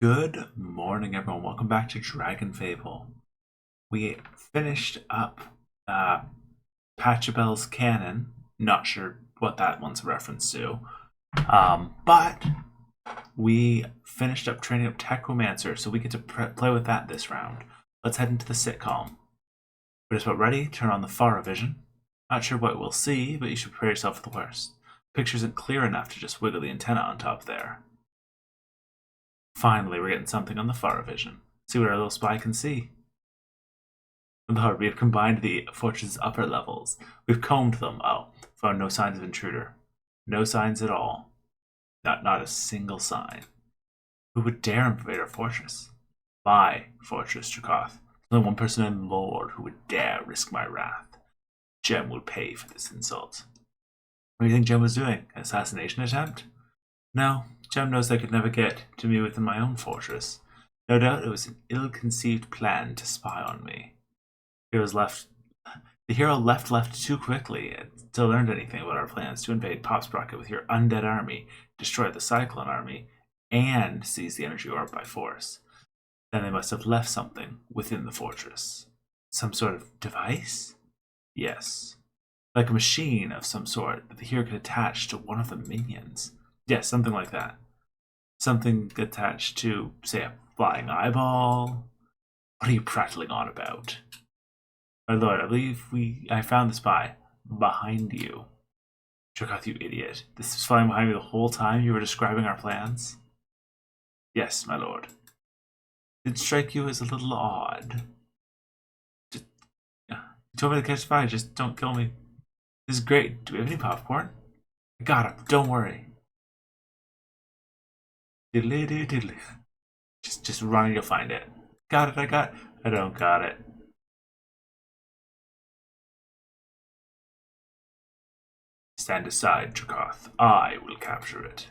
Good morning, everyone. Welcome back to DragonFable. We finished up Pachelbel's Cannon. Not sure what that one's a reference to. But we finished up training up Techromancer, so we get to play with that this round. Let's head into the sitcom. We're just about ready. Turn on the far vision. Not sure what we'll see, but you should prepare yourself for the worst. Picture isn't clear enough to just wiggle the antenna on top there. Finally, we're getting something on the far vision. See what our little spy can see. Lord, we have combined the fortress's upper levels. We've combed them. Oh, found no signs of intruder. No signs at all. Not a single sign. Who would dare invade our fortress? My fortress, Dracoth. Only one person in the Lord who would dare risk my wrath. Jem will pay for this insult. What do you think Jem was doing? An assassination attempt? No, Jem knows they could never get to me within my own fortress. No doubt it was an ill-conceived plan to spy on me. The hero left too quickly and still learned anything about our plans to invade Popsprocket with your undead army, destroy the Cyclone army, and seize the energy orb by force. Then they must have left something within the fortress. Some sort of device? Yes. Like a machine of some sort that the hero could attach to one of the minions. Yes, something like that. Something attached to, say, a flying eyeball. What are you prattling on about? My lord, I believe I found the spy. Behind you. Dracoth, you idiot. This was flying behind me the whole time you were describing our plans? Yes, my lord. Did it strike you as a little odd? You told me to catch the spy, just don't kill me. This is great. Do we have any popcorn? I got him, don't worry. Diddly doo diddly. Just run and you'll find it. Got it, I don't got it. Stand aside, Dracoth. I will capture it.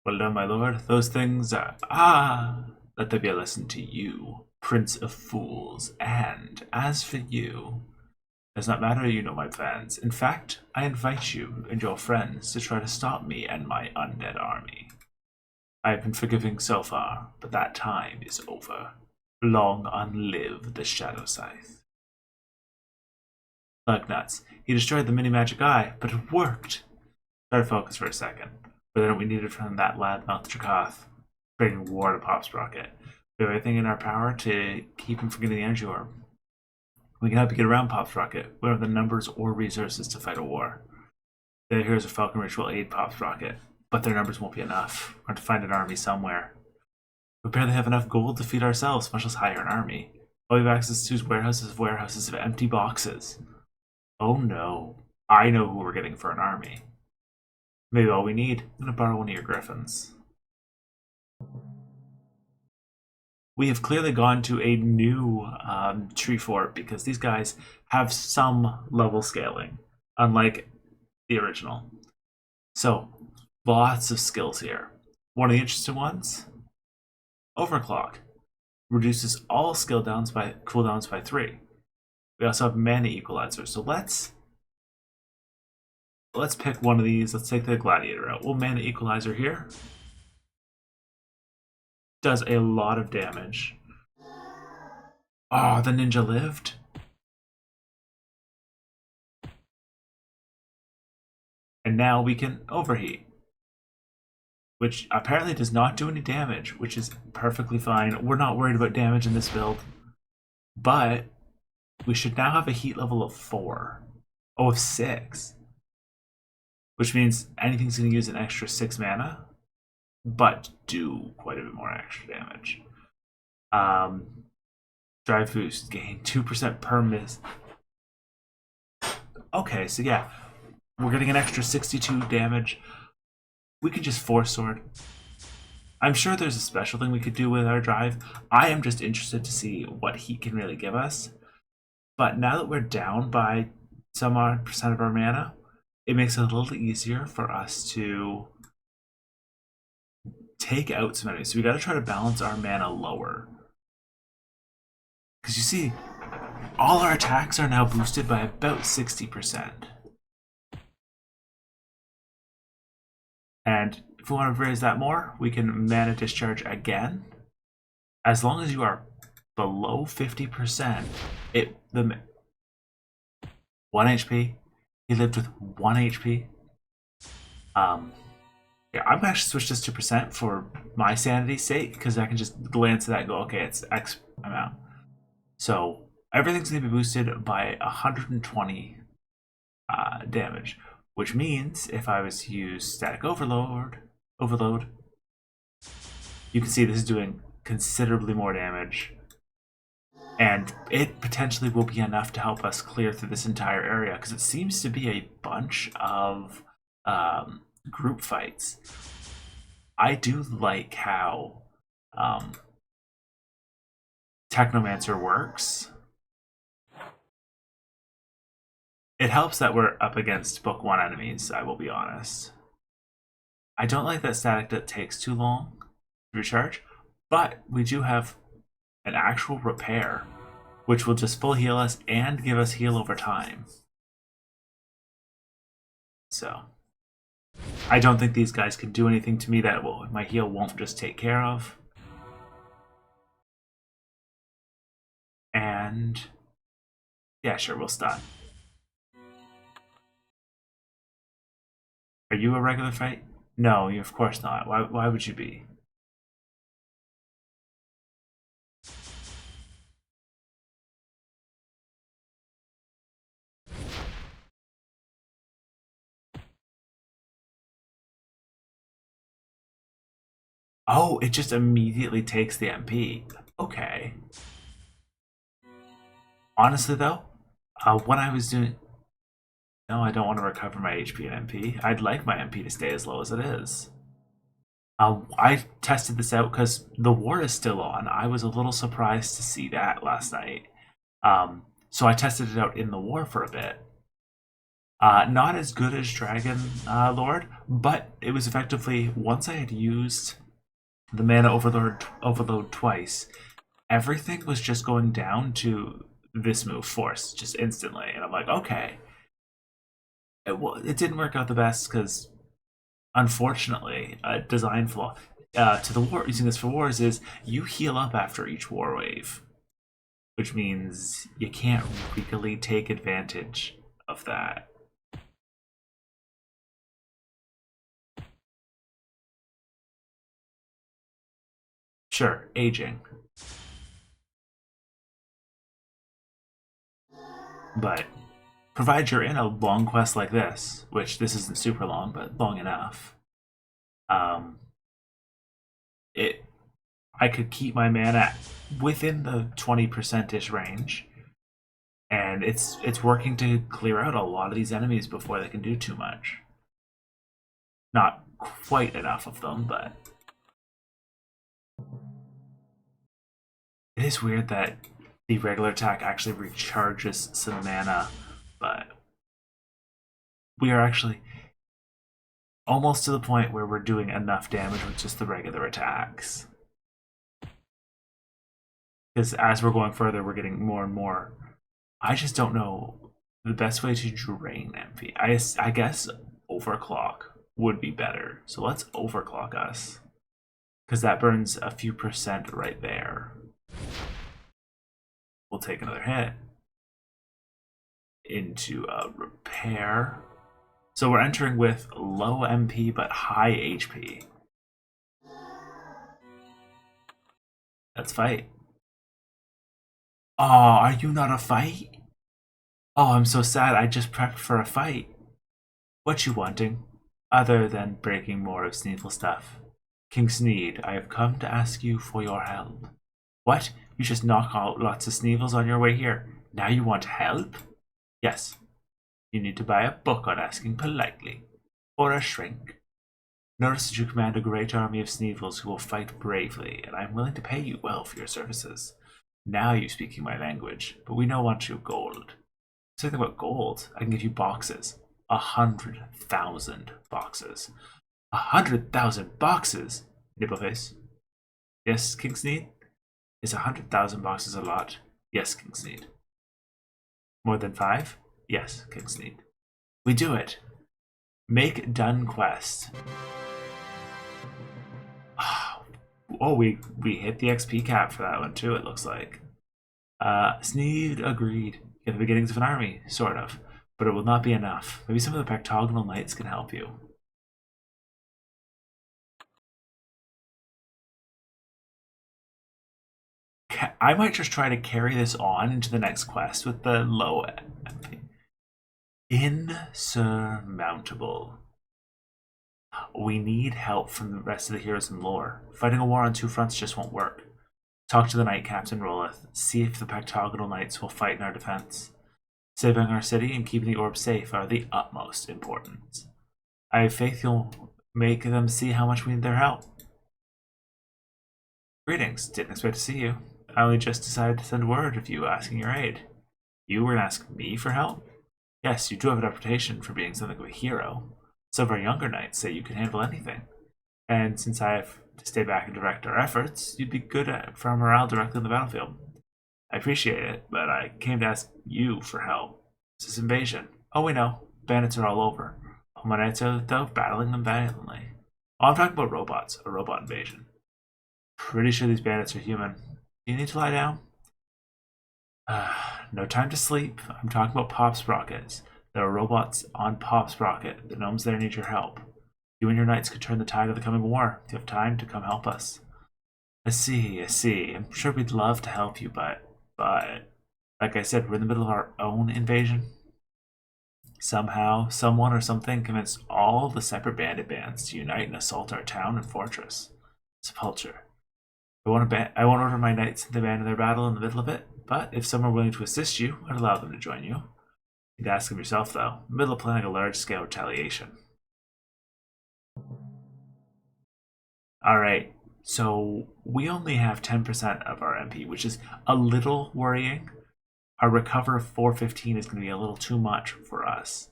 Well done, my lord. Those things are... let there be a lesson to you, Prince of Fools. And as for you, it does not matter, you know my plans. In fact, I invite you and your friends to try to stop me and my undead army. I have been forgiving so far, but that time is over. Long unlive the Shadow Scythe. Lugnuts. He destroyed the mini-magic eye, but it worked. Try to focus for a second. But then we needed from that lad mouth Dracoth, bringing war to Popsprocket. We have everything in our power to keep him from getting the energy orb. We can help you get around Popsprocket. We don't have the numbers or resources to fight a war. The heroes of Falcon Ridge will aid Popsprocket, but their numbers won't be enough. We're going to find an army somewhere. We barely have enough gold to feed ourselves, much less hire an army. All we have access to is warehouses of empty boxes. Oh no, I know who we're getting for an army. Maybe all we need. I'm going to borrow one of your griffins. We have clearly gone to a new tree fort because these guys have some level scaling, unlike the original. So, lots of skills here. One of the interesting ones, Overclock. Reduces all cooldowns by 3. We also have mana equalizer. So let's pick one of these. Let's take the gladiator out. We'll mana equalizer here. Does a lot of damage. Oh, the ninja lived. And now we can overheat, which apparently does not do any damage, which is perfectly fine. We're not worried about damage in this build, but we should now have a heat level of 4. Oh, of 6. Which means anything's going to use an extra 6 mana, but do quite a bit more extra damage. Drive boost, gain 2% per miss. Okay, so yeah, we're getting an extra 62 damage. We could just Force Sword. I'm sure there's a special thing we could do with our drive. I am just interested to see what he can really give us. But now that we're down by some odd percent of our mana, it makes it a little easier for us to take out some enemies. So we got to try to balance our mana lower. Because you see, all our attacks are now boosted by about 60%. And If we want to raise that more, we can mana discharge again. As long as you are below 50%, the 1 HP. He lived with 1 HP. Yeah, I'm gonna actually switch this to percent for my sanity's sake, because I can just glance at that and go, okay, it's X amount. So everything's gonna be boosted by 120 damage, which means if I was to use static overload, you can see this is doing considerably more damage, and it potentially will be enough to help us clear through this entire area, because it seems to be a bunch of group fights. I do like how Technomancer works. It helps that we're up against book 1 enemies, I will be honest. I don't like that static takes too long to recharge, but we do have an actual repair, which will just full heal us and give us heal over time. So I don't think these guys can do anything to me that my heal won't just take care of. And yeah, sure, we'll stun. Are you a regular fight? No, you of course not. Why would you be? Oh, it just immediately takes the MP. Okay. Honestly though, when I was doing... No, I don't want to recover my HP and MP. I'd like my MP to stay as low as it is. I tested this out because the war is still on. I was a little surprised to see that last night. So I tested it out in the war for a bit. Not as good as Dragon Lord, but it was effectively, once I had used the mana overload twice, everything was just going down to this move, Force, just instantly. And I'm like, okay. It didn't work out the best because, unfortunately, a design flaw to the war using this for wars is you heal up after each war wave, which means you can't really take advantage of that. Sure, aging. But provided you're in a long quest like this, which this isn't super long, but long enough, I could keep my mana within the 20%-ish range, and it's working to clear out a lot of these enemies before they can do too much. Not quite enough of them, but it is weird that the regular attack actually recharges some mana, but we are actually almost to the point where we're doing enough damage with just the regular attacks. Because as we're going further, we're getting more and more. I just don't know the best way to drain MP. I guess overclock would be better. So let's overclock us, because that burns a few percent right there. We'll take another hit into a repair. So we're entering with low MP but high HP. Let's fight. Oh, are you not a fight? Oh, I'm so sad. I just prepped for a fight. What you wanting? Other than breaking more of Sneedle stuff. King Sneed, I have come to ask you for your help. What? You just knock out lots of Sneevils on your way here. Now you want help? Yes. You need to buy a book on asking politely. Or a shrink. Notice that you command a great army of Sneevils who will fight bravely, and I am willing to pay you well for your services. Now you're speaking my language, but we don't want your gold. Something about gold. I can give you boxes. 100,000 boxes. 100,000 boxes? Nippleface. Yes, King Sneed? Is 100,000 boxes a lot? Yes, King Sneed. More than 5? Yes, King Sneed. We do it. Make done quest. Oh, we hit the XP cap for that one too, it looks like. Sneed agreed. Get the beginnings of an army, sort of. But it will not be enough. Maybe some of the Pectogonal Knights can help you. I might just try to carry this on into the next quest with the low MP. Insurmountable. We need help from the rest of the heroes in lore. Fighting a war on two fronts just won't work. Talk to the Knight Captain Roleth. See if the Pectogonal Knights will fight in our defense. Saving our city and keeping the orb safe are the utmost importance. I have faith you'll make them see how much we need their help. Greetings. Didn't expect to see you. I only just decided to send word of you asking your aid. You were going to ask me for help? Yes, you do have a reputation for being something of a hero. Some of our younger knights say you can handle anything. And since I have to stay back and direct our efforts, you'd be good for our morale directly on the battlefield. I appreciate it, but I came to ask you for help. It's this invasion. Oh, we know. Bandits are all over. All my knights are, though, battling them valiantly. Oh, I'm talking about robots. A robot invasion. Pretty sure these bandits are human. Do you need to lie down? No time to sleep. I'm talking about Pop Sprockets. There are robots on Pop Sprocket. The gnomes there need your help. You and your knights could turn the tide of the coming war. If you have time to come help us. I see. I'm sure we'd love to help you, but like I said, we're in the middle of our own invasion. Somehow, someone or something convinced all the separate bandit bands to unite and assault our town and fortress. Sepulture. I won't order my knights to abandon their battle in the middle of it, but if some are willing to assist you, I'd allow them to join you. You'd ask them yourself, though. In the middle of planning a large-scale retaliation. Alright, so we only have 10% of our MP, which is a little worrying. Our recover of 415 is going to be a little too much for us.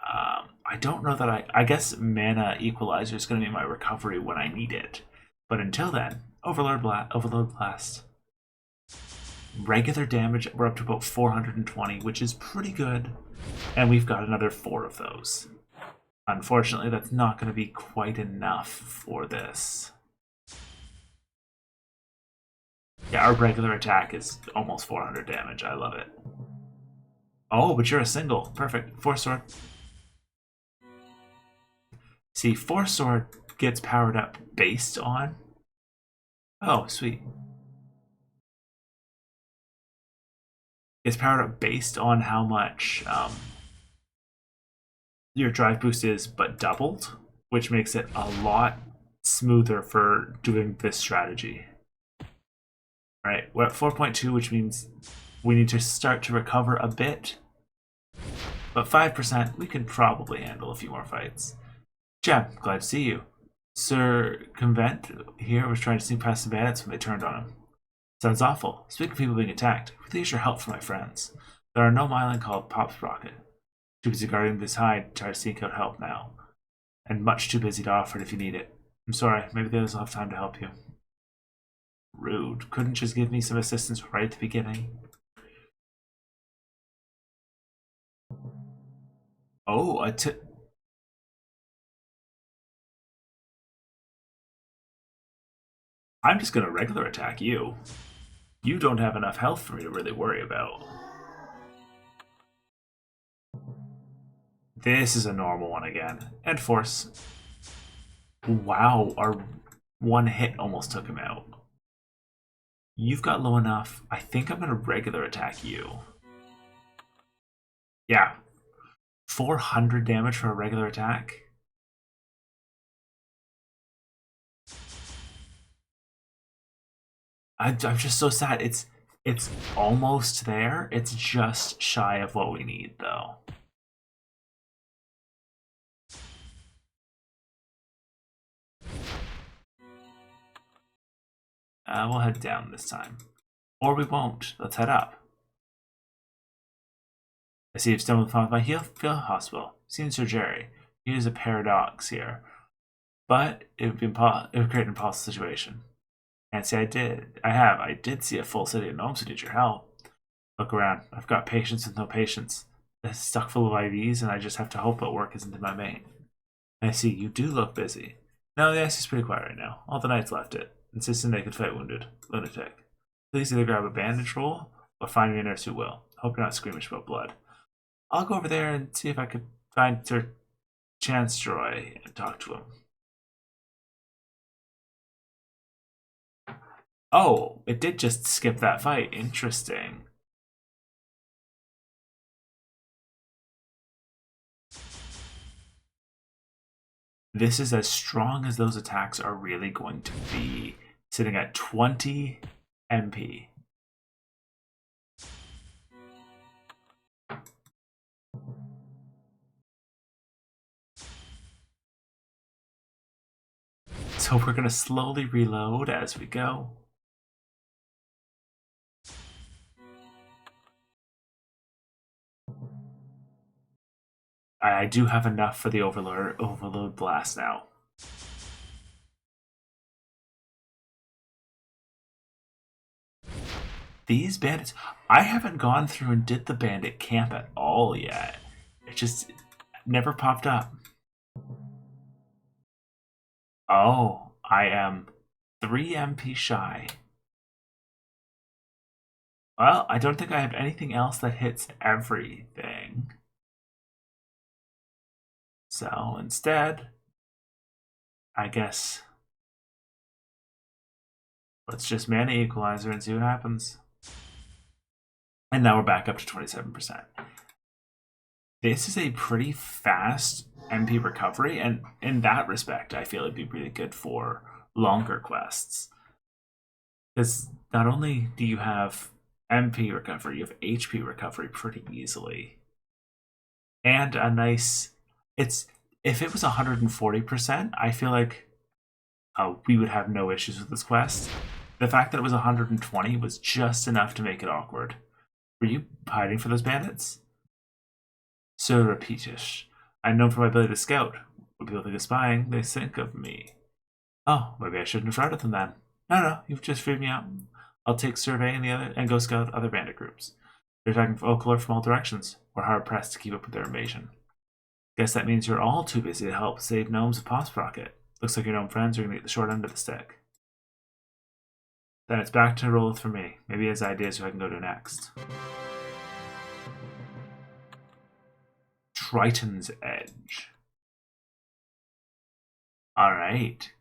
I don't know that I guess Mana Equalizer is going to be my recovery when I need it. But until then, Overload Blast. Regular damage, we're up to about 420, which is pretty good. And we've got another 4 of those. Unfortunately, that's not going to be quite enough for this. Yeah, our regular attack is almost 400 damage. I love it. Oh, but you're a single. Perfect. Force Sword. See, Force Sword gets powered up based on... Oh, sweet. It's powered up based on how much your drive boost is, but doubled, which makes it a lot smoother for doing this strategy. Alright, we're at 4.2, which means we need to start to recover a bit. But 5%, we can probably handle a few more fights. Gem, glad to see you. Sir Convent here was trying to sneak past the bandits when they turned on him. Sounds awful. Speaking of people being attacked, I really need your help for my friends. There are no myelin called Pop Sprocket. Too busy guarding this hide to try to seek out help now. And much too busy to offer it if you need it. I'm sorry, maybe the others will have time to help you. Rude. Couldn't just give me some assistance right at the beginning? Oh, I'm just gonna regular attack you. You don't have enough health for me to really worry about. This is a normal one again. And force. Wow, our one hit almost took him out. You've got low enough. I think I'm gonna regular attack you. Yeah. 400 damage for a regular attack. I'm just so sad. It's almost there. It's just shy of what we need, though. We'll head down this time. Or we won't. Let's head up. I see you've stumbled upon my field hospital. Seen Sir Jerry. Here's a paradox here. But it would create an impossible situation. Can't say I did. I did see a full city of gnomes who need your help. Look around. I've got patients with no patience. It's stuck full of IVs, and I just have to hope that work isn't in my vein. I see you do look busy. No, the ice is pretty quiet right now. All the knights left it, insisting they could fight wounded. Lunatic. Please either grab a bandage roll or find me a nurse who will. Hope you're not squeamish about blood. I'll go over there and see if I could find Sir Chancellor and talk to him. Oh, it did just skip that fight. Interesting. This is as strong as those attacks are really going to be. Sitting at 20 MP. So we're going to slowly reload as we go. I do have enough for the overload blast now. These bandits, I haven't gone through and did the bandit camp at all yet. It just never popped up. Oh, I am 3 MP shy. Well, I don't think I have anything else that hits everything. So instead, I guess let's just mana equalizer and see what happens. And now we're back up to 27%. This is a pretty fast MP recovery, and in that respect, I feel it'd be really good for longer quests. Because not only do you have MP recovery, you have HP recovery pretty easily. And a nice... If it was 140%, I feel like we would have no issues with this quest. The fact that it was 120 was just enough to make it awkward. Were you hiding for those bandits? So repetish. I'm known for my ability to scout. When people think of spying, they think of me. Oh, maybe I shouldn't have routed them then. No, you've just freed me out. I'll take survey and go scout other bandit groups. They're attacking folklore from all directions. We're hard pressed to keep up with their invasion. Guess that means you're all too busy to help save gnomes of Pop Sprocket. Looks like your gnome friends are going to get the short end of the stick. Then it's back to Rolith for me. Maybe he has ideas who I can go to next. Triton's Edge. Alright.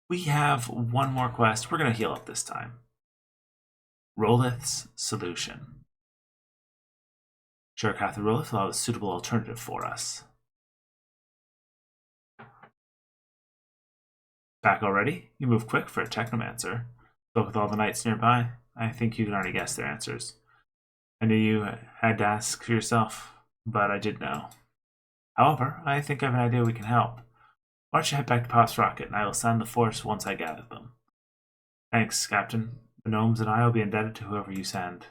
We have one more quest. We're going to heal up this time. Rolith's Solution. Sure, Catherine Rolith will have a suitable alternative for us. Back already? You move quick for a technomancer. Spoke with all the knights nearby. I think you can already guess their answers. I knew you had to ask for yourself, but I did know. However, I think I have an idea we can help. Why don't you head back to Pop's Rocket, and I will send the force once I gather them. Thanks, Captain. The gnomes and I will be indebted to whoever you send.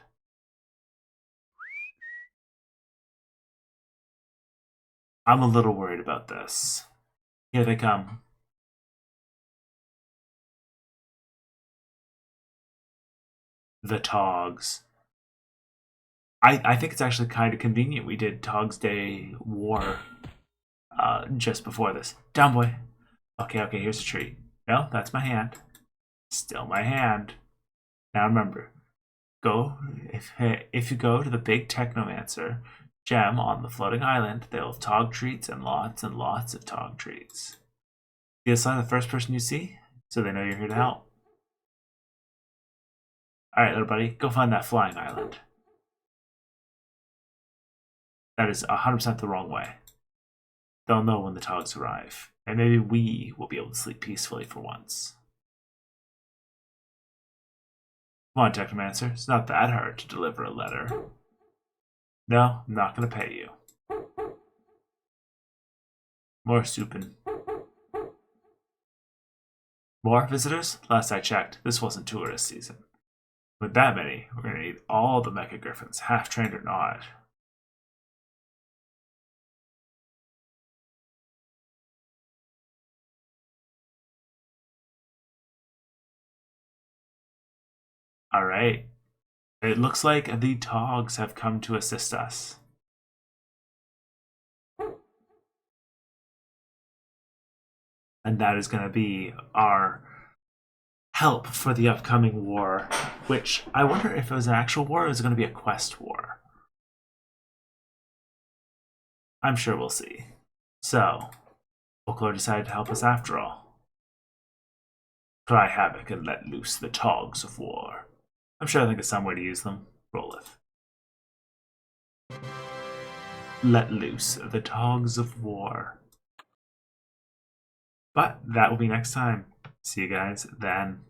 I'm a little worried about this. Here they come. The Togs. I think it's actually kind of convenient we did Tog's Day War just before this. Down, boy. Okay, here's a treat. No, that's my hand. Still my hand. Now remember, if you go to the big Technomancer gem on the floating island, they'll have Tog treats and lots of Tog treats. You assign the first person you see, so they know you're here to help. Alright, little buddy, go find that flying island. That is 100% the wrong way. They'll know when the Togs arrive, and maybe we will be able to sleep peacefully for once. Come on, Technomancer, it's not that hard to deliver a letter. No, I'm not going to pay you. More souping. More visitors? Last I checked, this wasn't tourist season. With that many, we're going to need all the Mecha Griffins, half-trained or not. Alright. It looks like the Togs have come to assist us. And that is going to be our help for the upcoming war, which I wonder if it was an actual war or is it going to be a quest war? I'm sure we'll see. So, Folklore decided to help us after all. Cry havoc and let loose the togs of war. I'm sure I think of some way to use them. Rolleth. Let loose the togs of war. But that will be next time. See you guys then.